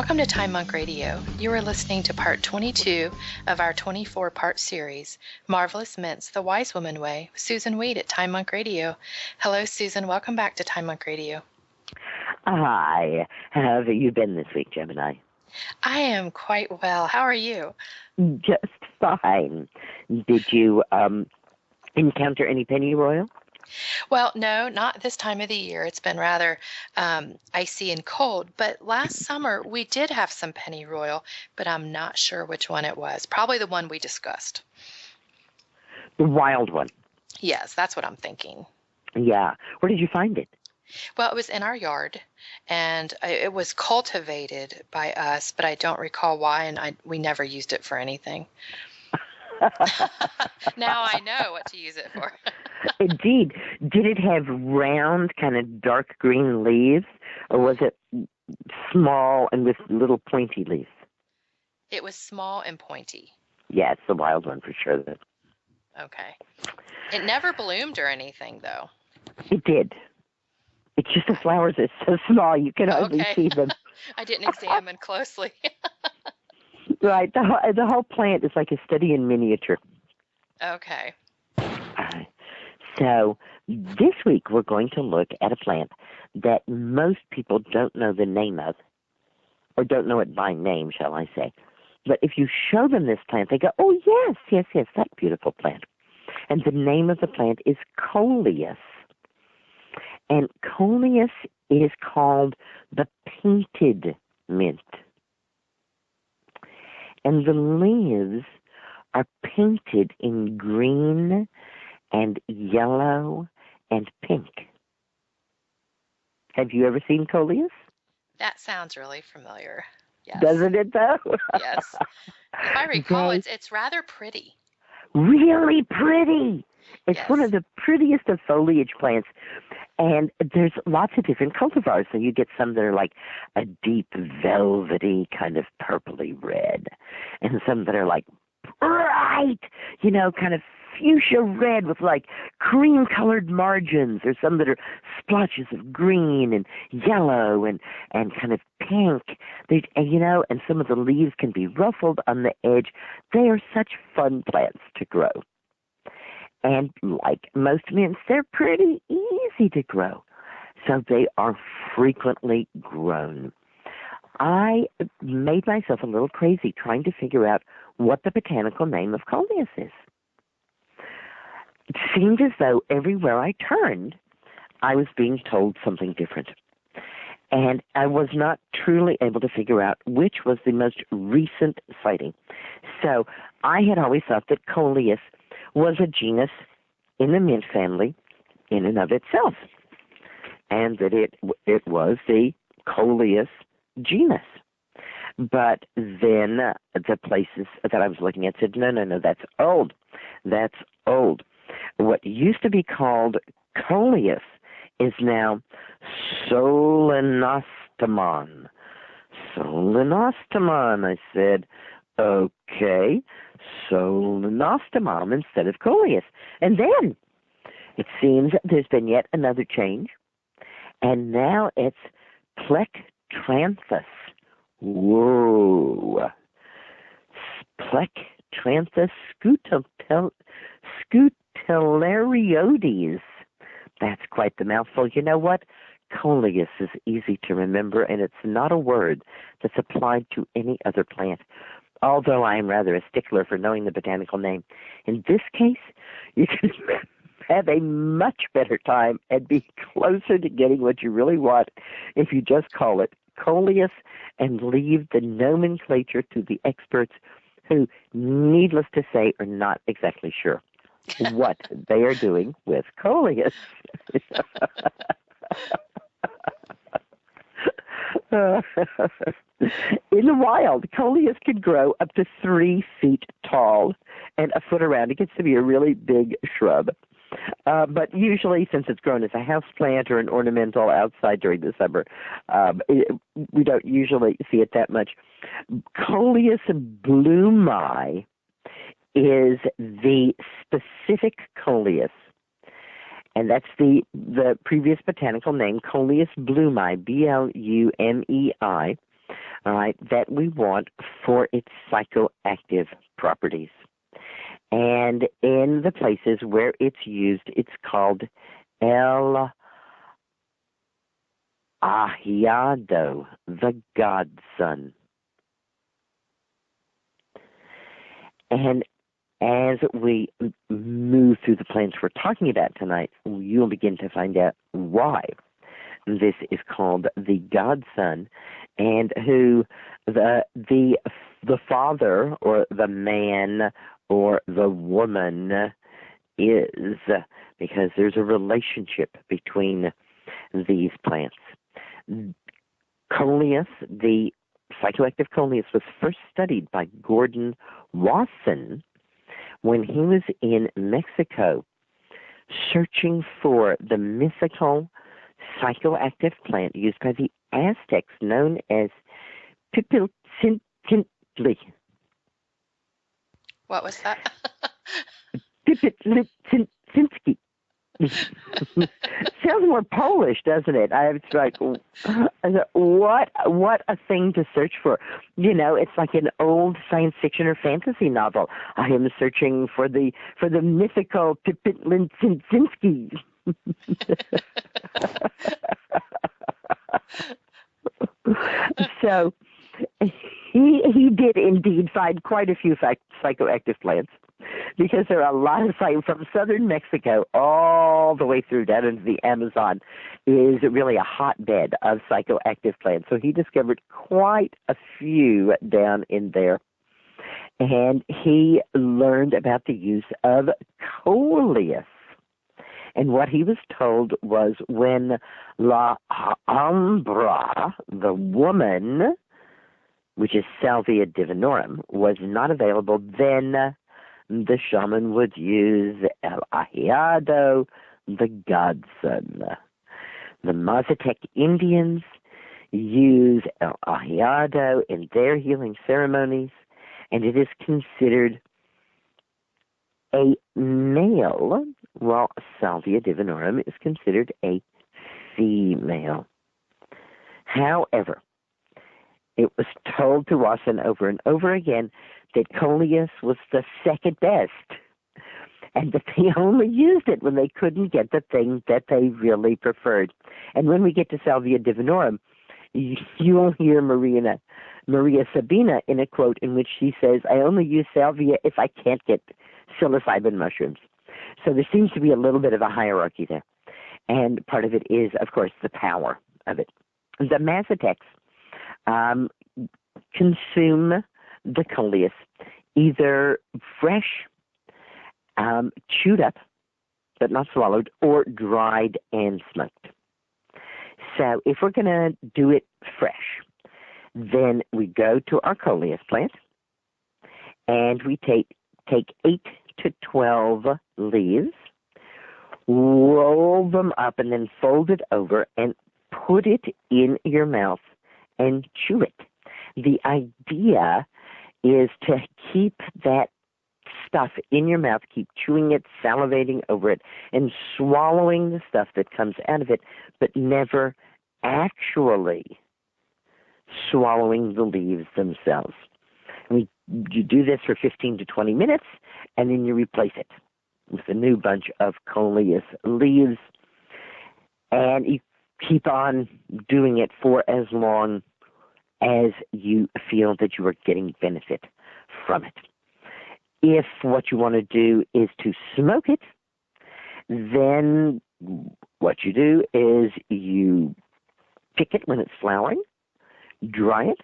Welcome to Time Monk Radio. You are listening to part 22 of our 24-part series, Marvelous Mints, The Wise Woman Way, with Susan Weed at Time Monk Radio. Hello, Susan. Welcome back to Time Monk Radio. Hi. How have you been this week, Gemini? I am quite well. How are you? Just fine. Did you encounter any pennyroyal? Well, no, not this time of the year. It's been rather icy and cold. But last summer, we did have some pennyroyal, but I'm not sure which one it was. Probably the one we discussed. The wild one. Yes, that's what I'm thinking. Yeah. Where did you find it? Well, it was in our yard, and it was cultivated by us, but I don't recall why, and we never used it for anything. Now I know what to use it for. Indeed. Did it have round, kind of dark green leaves, or was it small and with little pointy leaves? It was small and pointy. Yeah, it's the wild one for sure. Okay. It never bloomed or anything, though. It did. It's just the flowers are so small you can hardly see them. I didn't examine closely. Right. The whole plant is like a study in miniature. Okay. So this week we're going to look at a plant that most people don't know the name of, or don't know it by name, shall I say. But if you show them this plant, they go, oh, yes, that beautiful plant. And the name of the plant is Coleus. And Coleus is called the painted mint. And the leaves are painted in green and yellow and pink. Have you ever seen Coleus? That sounds really familiar. Yes. Doesn't it, though? Yes. If I recall, it's rather pretty. Really pretty. It's Yes. one of the prettiest of foliage plants. And there's lots of different cultivars. So you get some that are like a deep velvety kind of purpley red. And some that are like bright, kind of fuchsia red with like cream-colored margins. Or some that are splotches of green and yellow and kind of pink. And some of the leaves can be ruffled on the edge. They are such fun plants to grow. And like most mints, they're pretty easy to grow. So they are frequently grown. I made myself a little crazy trying to figure out what the botanical name of Coleus is. It seemed as though everywhere I turned, I was being told something different. And I was not truly able to figure out which was the most recent sighting. So I had always thought that Coleus was a genus in the mint family in and of itself, and that it was the Coleus genus. But then the places that I was looking at said, no, that's old. That's old. What used to be called Coleus is now Solenostemon. Solenostemon, I said, okay, Solenostemon instead of Coleus. And then it seems there's been yet another change, and now it's Plectranthus. Whoa. Plectranthus scutellariodes. That's quite the mouthful. You know what? Coleus is easy to remember, and it's not a word that's applied to any other plant, although I am rather a stickler for knowing the botanical name. In this case, you can have a much better time and be closer to getting what you really want if you just call it Coleus and leave the nomenclature to the experts who, needless to say, are not exactly sure what they are doing with Coleus. In the wild, Coleus can grow up to 3 feet tall and a foot around. It gets to be a really big shrub. But usually, since it's grown as a house plant or an ornamental outside during the summer, we don't usually see it that much. Coleus bloomi is the specific Coleus, and that's the previous botanical name, Coleus bloomi, B-L-U-M-E-I, all right, that we want for its psychoactive properties. And in the places where it's used, it's called El Ahiado, the godson. And as we move through the plants we're talking about tonight, you'll begin to find out why this is called the godson, and who the father or the man or the woman is, because there's a relationship between these plants. Coleus, the psychoactive Coleus, was first studied by Gordon Wasson when he was in Mexico searching for the mythical psychoactive plant used by the Aztecs known as Pipiltzintli. What was that? Pipiltzintli. Sounds more Polish, doesn't it? It's like, what a thing to search for. You know, it's like an old science fiction or fantasy novel. I am searching for the mythical Pipitlinsinski. So he did indeed find quite a few psychoactive plants, because there are a lot of sites from southern Mexico all the way through down into the Amazon is really a hotbed of psychoactive plants. So he discovered quite a few down in there. And he learned about the use of Coleus. And what he was told was when La Ambra, the woman, which is Salvia divinorum, was not available, then the shaman would use El Ahiado, the godson. The Mazatec Indians use El Ahiado in their healing ceremonies, and it is considered a male, while Salvia divinorum is considered a female. However, it was told to Wasson over and over again that Coleus was the second best, and that they only used it when they couldn't get the thing that they really preferred. And when we get to Salvia divinorum, you will hear Maria Sabina in a quote in which she says, "I only use salvia if I can't get psilocybin mushrooms." So there seems to be a little bit of a hierarchy there. And part of it is, of course, the power of it. The Mazatecs consume the Coleus either fresh, chewed up, but not swallowed, or dried and smoked. So if we're going to do it fresh, then we go to our Coleus plant, and we take 8 to 12 leaves, roll them up, and then fold it over and put it in your mouth and chew it. The idea is to keep that stuff in your mouth, keep chewing it, salivating over it, and swallowing the stuff that comes out of it, but never actually swallowing the leaves themselves. You do this for 15 to 20 minutes, and then you replace it with a new bunch of Coleus leaves, and you keep on doing it for as long as you feel that you are getting benefit from it. If what you want to do is to smoke it, then what you do is you pick it when it's flowering, dry it,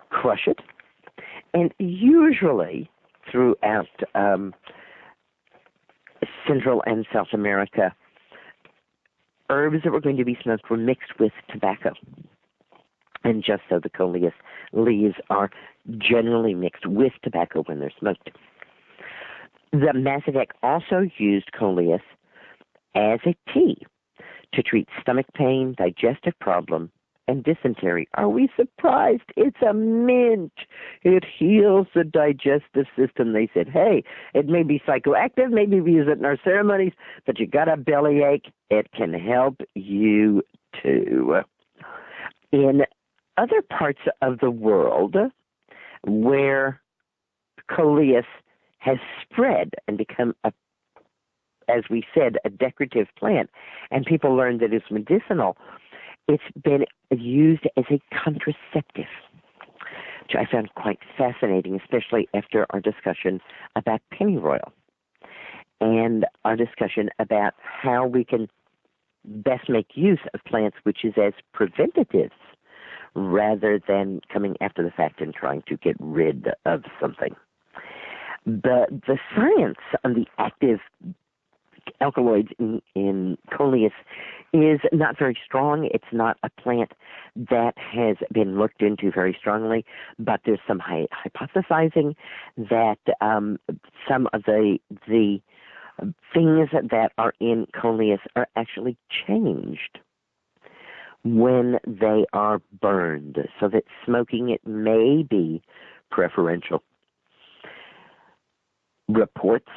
crush it, and usually throughout Central and South America, herbs that were going to be smoked were mixed with tobacco. And just so the Coleus leaves are generally mixed with tobacco when they're smoked. The Mazatec also used Coleus as a tea to treat stomach pain, digestive problem, and dysentery. Are we surprised? It's a mint. It heals the digestive system. They said, hey, it may be psychoactive, maybe we use it in our ceremonies, but you got a bellyache, it can help you too. In other parts of the world where Coleus has spread and become, as we said, a decorative plant, and people learned that it's medicinal, it's been used as a contraceptive, which I found quite fascinating, especially after our discussion about pennyroyal and our discussion about how we can best make use of plants, which is as preventatives rather than coming after the fact and trying to get rid of something. The science on the active alkaloids in Coleus is not very strong. It's not a plant that has been looked into very strongly, but there's some hypothesizing that some of the things that are in Coleus are actually changed when they are burned, so that smoking it may be preferential. Reports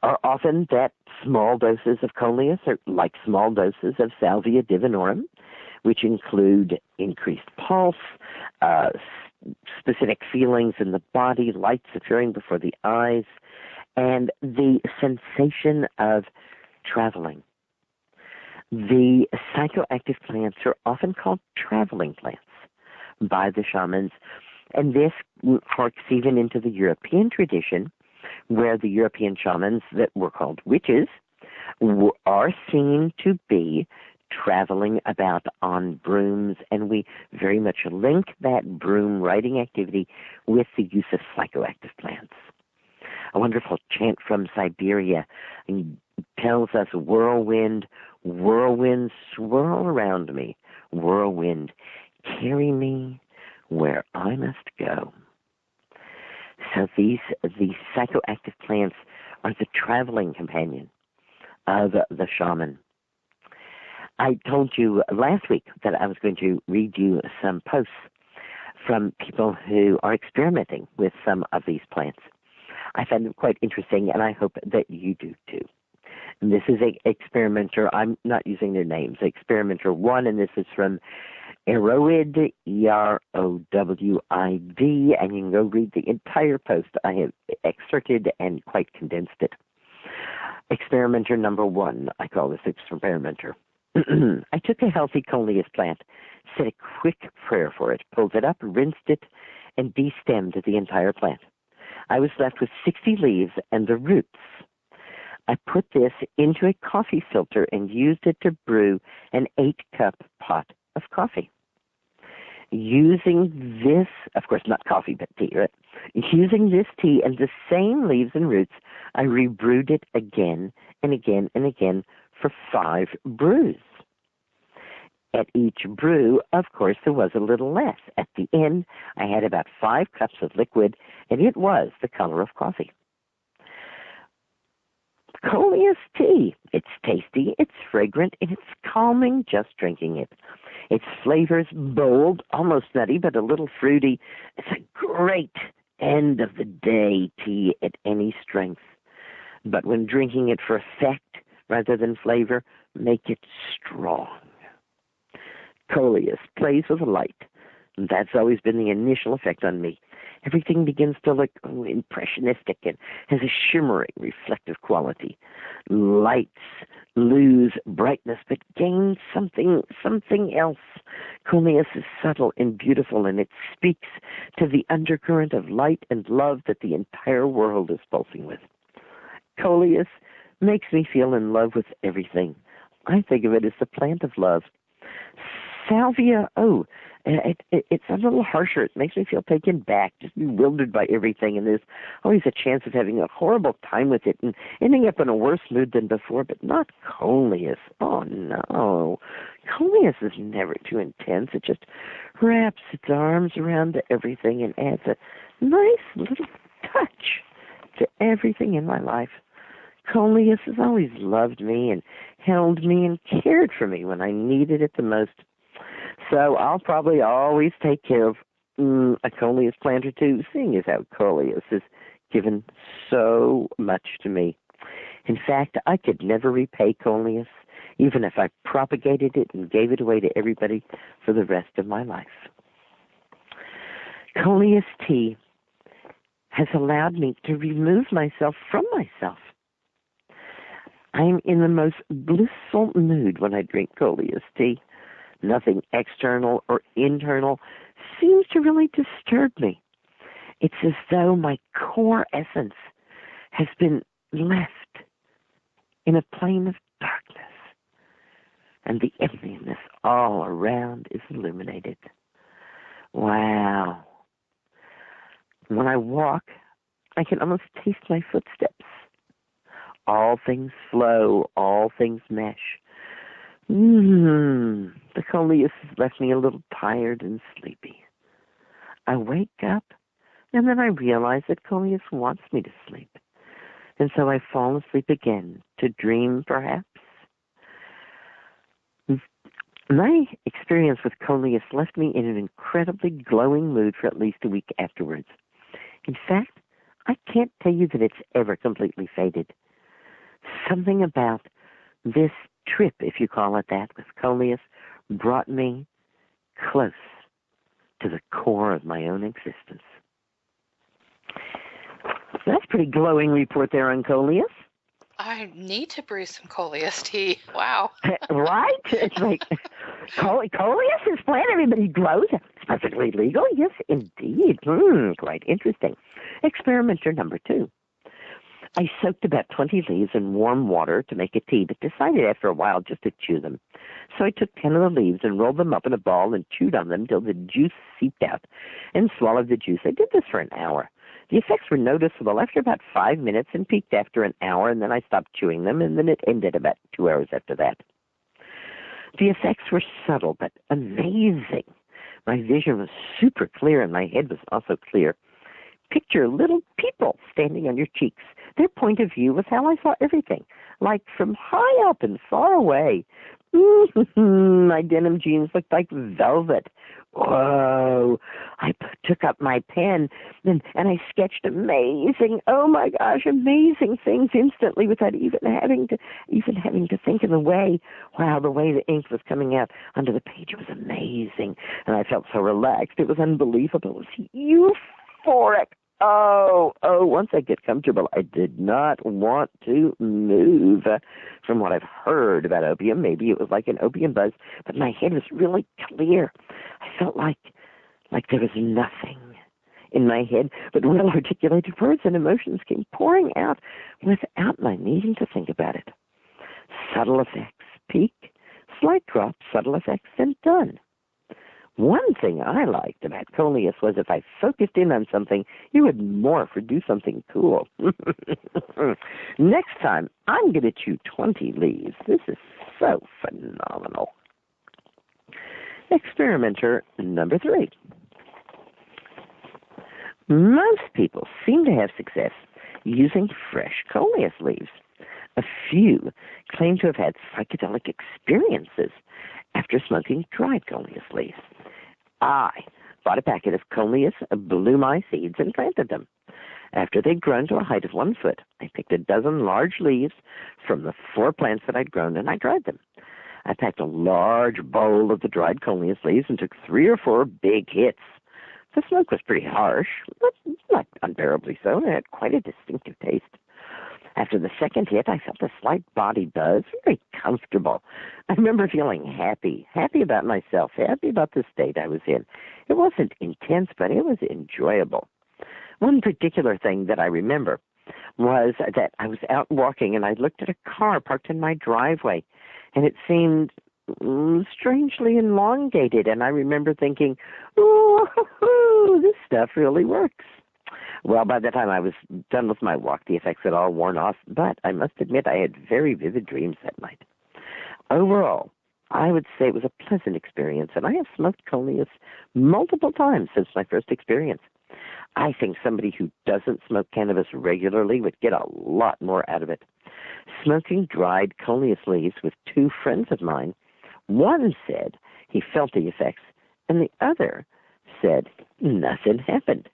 are often that small doses of Coleus are like small doses of Salvia divinorum, which include increased pulse, specific feelings in the body, lights appearing before the eyes, and the sensation of traveling. The psychoactive plants are often called traveling plants by the shamans, and this harks even into the European tradition, where the European shamans that were called witches are seen to be traveling about on brooms, and we very much link that broom riding activity with the use of psychoactive plants. A wonderful chant from Siberia tells us, whirlwind, whirlwind, swirl around me, whirlwind, carry me where I must go. So these psychoactive plants are the traveling companion of the shaman. I told you last week that I was going to read you some posts from people who are experimenting with some of these plants. I found them quite interesting, and I hope that you do too. And this is a experimenter. I'm not using their names. Experimenter 1, and this is from Erowid, E-R-O-W-I-D, and you can go read the entire post. I have excerpted and quite condensed it. Experimenter number 1, I call this experimenter. I took a healthy Coleus plant, said a quick prayer for it, pulled it up, rinsed it, and destemmed the entire plant. I was left with 60 leaves and the roots. I put this into a coffee filter and used it to brew an 8-cup pot of coffee. Using this, of course not coffee, but tea, right? Using this tea and the same leaves and roots, I rebrewed it again and again and again for 5 brews. At each brew, of course, there was a little less. At the end, I had about 5 cups of liquid, and it was the color of coffee. Coleus tea. It's tasty, it's fragrant, and it's calming just drinking it. Its flavor's bold, almost nutty, but a little fruity. It's a great end of the day tea at any strength. But when drinking it for effect rather than flavor, make it strong. Coleus plays with light. That's always been the initial effect on me. Everything begins to look impressionistic and has a shimmering, reflective quality. Lights lose brightness but gain something else. Coleus is subtle and beautiful, and it speaks to the undercurrent of light and love that the entire world is pulsing with. Coleus makes me feel in love with everything. I think of it as the plant of love. Salvia, it's a little harsher. It makes me feel taken back, just bewildered by everything, and there's always a chance of having a horrible time with it and ending up in a worse mood than before, but not Coleus. Oh, no. Coleus is never too intense. It just wraps its arms around everything and adds a nice little touch to everything in my life. Coleus has always loved me and held me and cared for me when I needed it the most. So I'll probably always take care of a Coleus plant or two, seeing as how Coleus has given so much to me. In fact, I could never repay Coleus, even if I propagated it and gave it away to everybody for the rest of my life. Coleus tea has allowed me to remove myself from myself. I'm in the most blissful mood when I drink Coleus tea. Nothing external or internal seems to really disturb me. It's as though my core essence has been left in a plane of darkness, and the emptiness all around is illuminated. Wow. When I walk, I can almost taste my footsteps. All things flow, all things mesh. The Coleus has left me a little tired and sleepy. I wake up, and then I realize that Coleus wants me to sleep. And so I fall asleep again, to dream perhaps. My experience with Coleus left me in an incredibly glowing mood for at least a week afterwards. In fact, I can't tell you that it's ever completely faded. Something about this trip, if you call it that, with Coleus brought me close to the core of my own existence. That's a pretty glowing report there on Coleus. I need to brew some Coleus tea. Wow. Right? It's like, Coleus is plant, everybody glows. It's perfectly legal. Yes, indeed. Quite interesting. Experimenter number 2. I soaked about 20 leaves in warm water to make a tea, but decided after a while just to chew them. So I took 10 of the leaves and rolled them up in a ball and chewed on them until the juice seeped out and swallowed the juice. I did this for an hour. The effects were noticeable after about 5 minutes and peaked after an hour, and then I stopped chewing them, and then it ended about 2 hours after that. The effects were subtle but amazing. My vision was super clear, and my head was also clear. Picture little people standing on your cheeks. Their point of view was how I saw everything, like from high up and far away. My denim jeans looked like velvet. Whoa. I took up my pen and I sketched amazing things instantly without even having to think in the way. Wow, the way the ink was coming out onto the page, it was amazing. And I felt so relaxed. It was unbelievable. It was euphoric. Once I get comfortable, I did not want to move. From what I've heard about opium, maybe it was like an opium buzz, but my head was really clear. I felt like there was nothing in my head, but well-articulated words and emotions came pouring out without my needing to think about it. Subtle effects, peak, slight drop, subtle effects, and done. One thing I liked about Coleus was if I focused in on something, it would morph or do something cool. Next time, I'm going to chew 20 leaves. This is so phenomenal. Experimenter number 3. Most people seem to have success using fresh Coleus leaves. A few claim to have had psychedelic experiences after smoking dried Coleus leaves. I bought a packet of Coleus, blew my seeds, and planted them. After they'd grown to a height of 1 foot, I picked a dozen large leaves from the 4 plants that I'd grown, and I dried them. I packed a large bowl of the dried Coleus leaves and took 3 or 4 big hits. The smoke was pretty harsh, but not unbearably so, and it had quite a distinctive taste. After the second hit, I felt a slight body buzz, very comfortable. I remember feeling happy about myself, happy about the state I was in. It wasn't intense, but it was enjoyable. One particular thing that I remember was that I was out walking and I looked at a car parked in my driveway, and it seemed strangely elongated, and I remember thinking, ooh, this stuff really works. Well, by the time I was done with my walk, the effects had all worn off, but I must admit I had very vivid dreams that night. Overall, I would say it was a pleasant experience, and I have smoked Coleus multiple times since my first experience. I think somebody who doesn't smoke cannabis regularly would get a lot more out of it. Smoking dried Coleus leaves with 2 friends of mine, one said he felt the effects, and the other said nothing happened.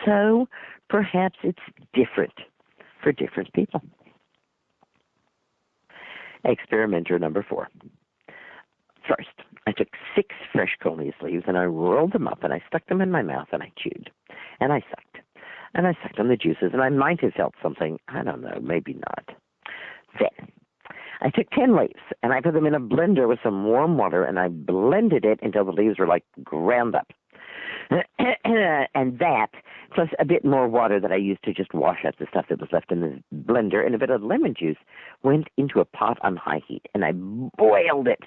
So perhaps it's different for different people. Experimenter number 4. First, I took 6 fresh Coleus leaves, and I rolled them up, and I stuck them in my mouth, and I chewed. And I sucked. And I sucked on the juices, and I might have felt something. I don't know, maybe not. Then I took 10 leaves, and I put them in a blender with some warm water, and I blended it until the leaves were like ground up. And that, plus a bit more water that I used to just wash out the stuff that was left in the blender, and a bit of lemon juice, went into a pot on high heat, and I boiled it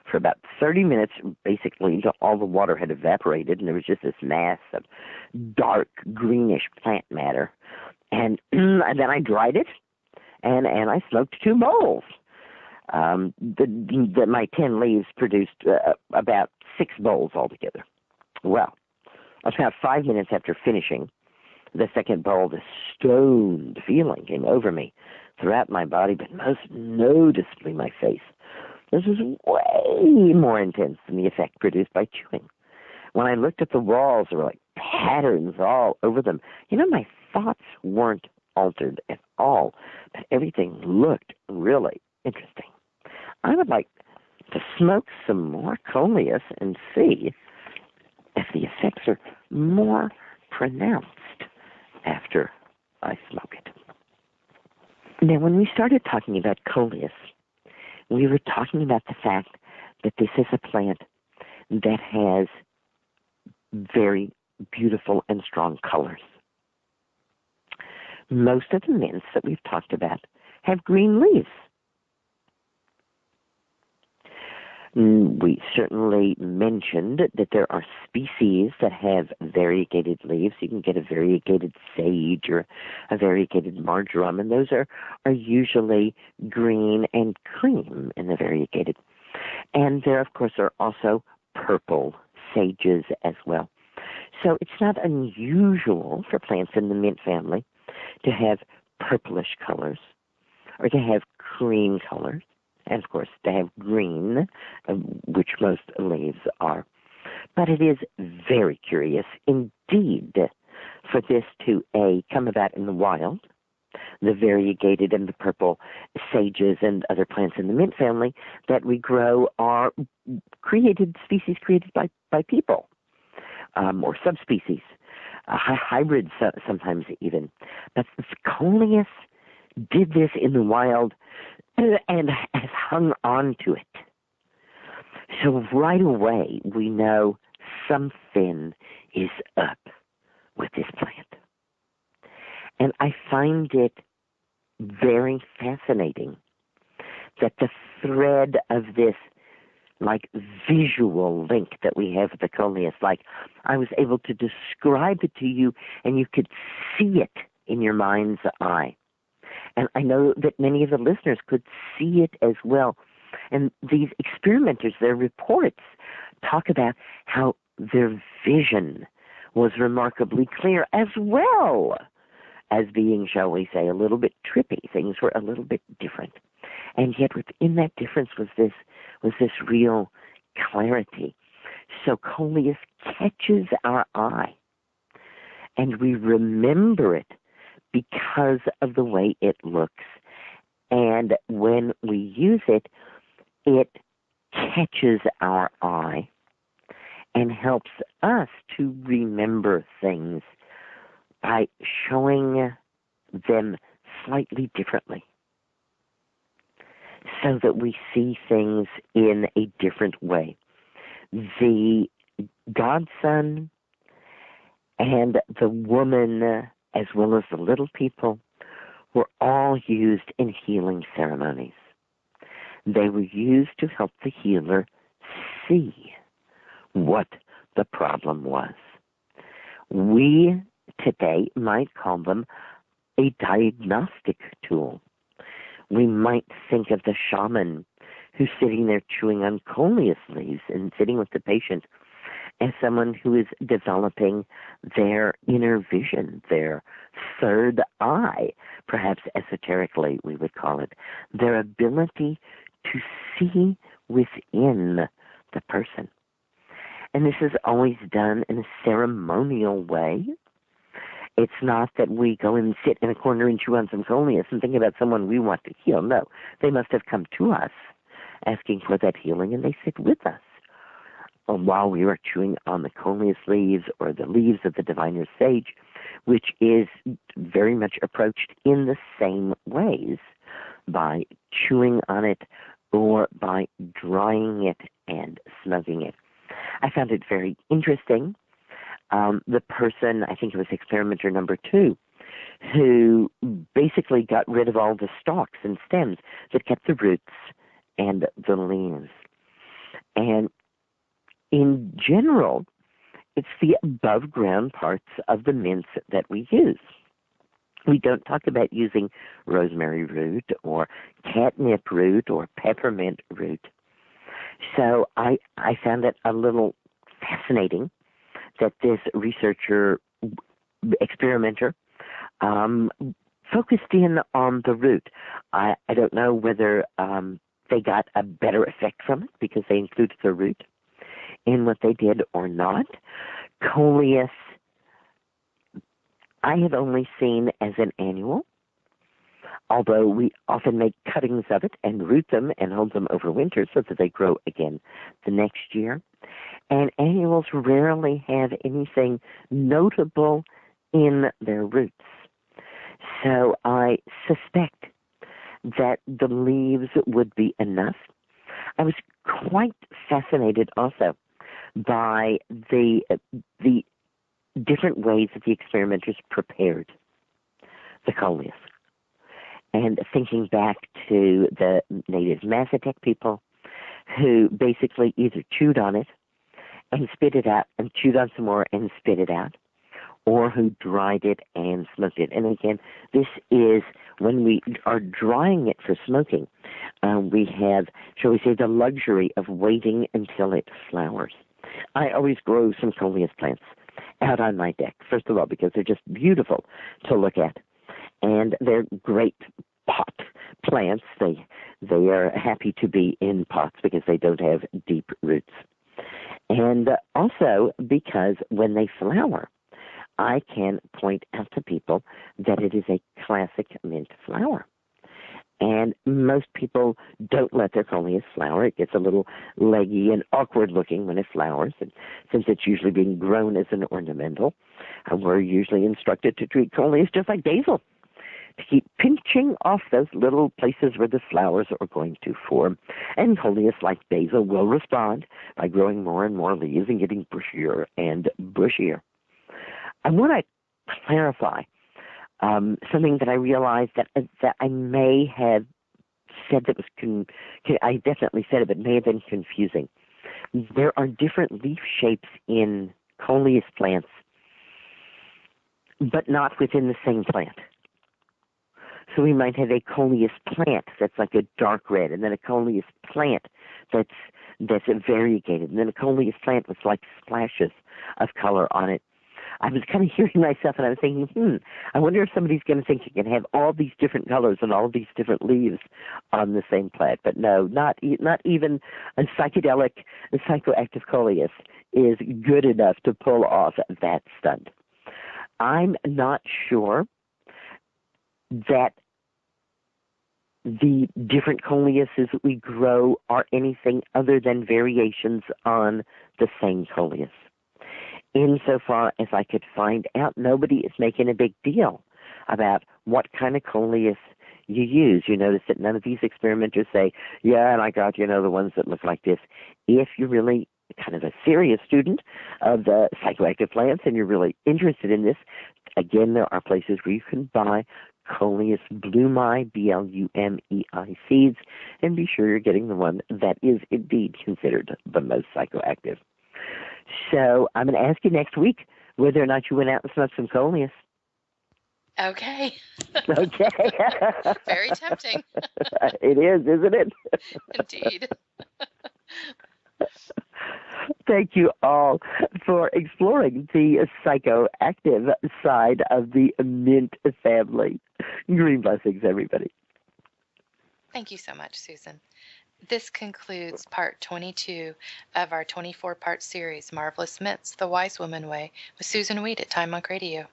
for about 30 minutes, basically until all the water had evaporated, and there was just this mass of dark greenish plant matter. And then I dried it, and I smoked 2 bowls. My 10 leaves produced about 6 bowls altogether. Well, about 5 minutes after finishing the second bowl, the stoned feeling came over me throughout my body, but most noticeably my face. This was way more intense than the effect produced by chewing. When I looked at the walls, there were like patterns all over them. My thoughts weren't altered at all, but everything looked really interesting. I would like to smoke some more Coleus and see if the effects are more pronounced after I smoke it. Now, when we started talking about Coleus, we were talking about the fact that this is a plant that has very beautiful and strong colors. Most of the mints that we've talked about have green leaves. We certainly mentioned that there are species that have variegated leaves. You can get a variegated sage or a variegated marjoram, and those are usually green and cream in the variegated. And there, of course, are also purple sages as well. So it's not unusual for plants in the mint family to have purplish colors or to have cream colors. And, of course, to have green, which most leaves are. But it is very curious indeed for this to, come about in the wild. The variegated and the purple sages and other plants in the mint family that we grow are species created by people, or subspecies, hybrids sometimes even. But Coleus did this in the wild and has hung on to it. So right away, we know something is up with this plant. And I find it very fascinating that the thread of this, visual link that we have with the Coleus, I was able to describe it to you, and you could see it in your mind's eye. And I know that many of the listeners could see it as well. And these experimenters, their reports talk about how their vision was remarkably clear, as well as being, shall we say, a little bit trippy. Things were a little bit different. And yet within that difference was this real clarity. So Coleus catches our eye, and we remember it because of the way it looks. And when we use it, it catches our eye and helps us to remember things by showing them slightly differently, so that we see things in a different way. The godson and the woman, as well as the little people, were all used in healing ceremonies. They were used to help the healer see what the problem was. We today might call them a diagnostic tool. We might think of the shaman who's sitting there chewing on Coleus leaves and sitting with the patient as someone who is developing their inner vision, their third eye, perhaps esoterically we would call it, their ability to see within the person. And this is always done in a ceremonial way. It's not that we go and sit in a corner and chew on some Coleus and think about someone we want to heal. No, they must have come to us asking for that healing, and they sit with us while we were chewing on the coleus leaves or the leaves of the diviner's sage, which is very much approached in the same ways, by chewing on it or by drying it and smoking it. I found it very interesting. The person, I think it was experimenter number 2, who basically got rid of all the stalks and stems that kept the roots and the leaves. And in general, it's the above ground parts of the mints that we use. We don't talk about using rosemary root or catnip root or peppermint root. So I found it a little fascinating that this experimenter, focused in on the root. I don't know whether they got a better effect from it because they included the root in what they did or not. Coleus, I have only seen as an annual, although we often make cuttings of it and root them and hold them over winter so that they grow again the next year. And annuals rarely have anything notable in their roots. So I suspect that the leaves would be enough. I was quite fascinated also by the different ways that the experimenters prepared the coleus. And thinking back to the native Mazatec people who basically either chewed on it and spit it out and chewed on some more and spit it out, or who dried it and smoked it. And again, this is when we are drying it for smoking, we have, shall we say, the luxury of waiting until it flowers. I always grow some coleus plants out on my deck, first of all, because they're just beautiful to look at. And they're great pot plants. They are happy to be in pots because they don't have deep roots. And also because when they flower, I can point out to people that it is a classic mint flower. And most people don't let their coleus flower. It gets a little leggy and awkward looking when it flowers. And since it's usually being grown as an ornamental, we're usually instructed to treat coleus just like basil, to keep pinching off those little places where the flowers are going to form. And coleus, like basil, will respond by growing more and more leaves and getting bushier and bushier. I want to clarify something that I realized that I may have said that was I definitely said it, but may have been confusing. There are different leaf shapes in coleus plants, but not within the same plant. So we might have a coleus plant that's like a dark red, and then a coleus plant that's variegated, and then a coleus plant with like splashes of color on it. I was kind of hearing myself, and I was thinking, I wonder if somebody's going to think you can have all these different colors and all these different leaves on the same plant. But no, not even a psychoactive coleus is good enough to pull off that stunt. I'm not sure that the different coleuses that we grow are anything other than variations on the same coleus. Insofar as I could find out, nobody is making a big deal about what kind of coleus you use. You notice that none of these experimenters say, yeah, and I got, the ones that look like this. If you're really kind of a serious student of the psychoactive plants and you're really interested in this, again, there are places where you can buy Coleus blumei, Blumei seeds, and be sure you're getting the one that is indeed considered the most psychoactive. So I'm going to ask you next week whether or not you went out and smoked some coleus. Okay. Okay. Very tempting. It is, isn't it? Indeed. Thank you all for exploring the psychoactive side of the mint family. Green blessings, everybody. Thank you so much, Susan. This concludes part 22 of our 24-part series, Marvelous Mints, The Wise Woman Way, with Susan Weed at Time Monk Radio.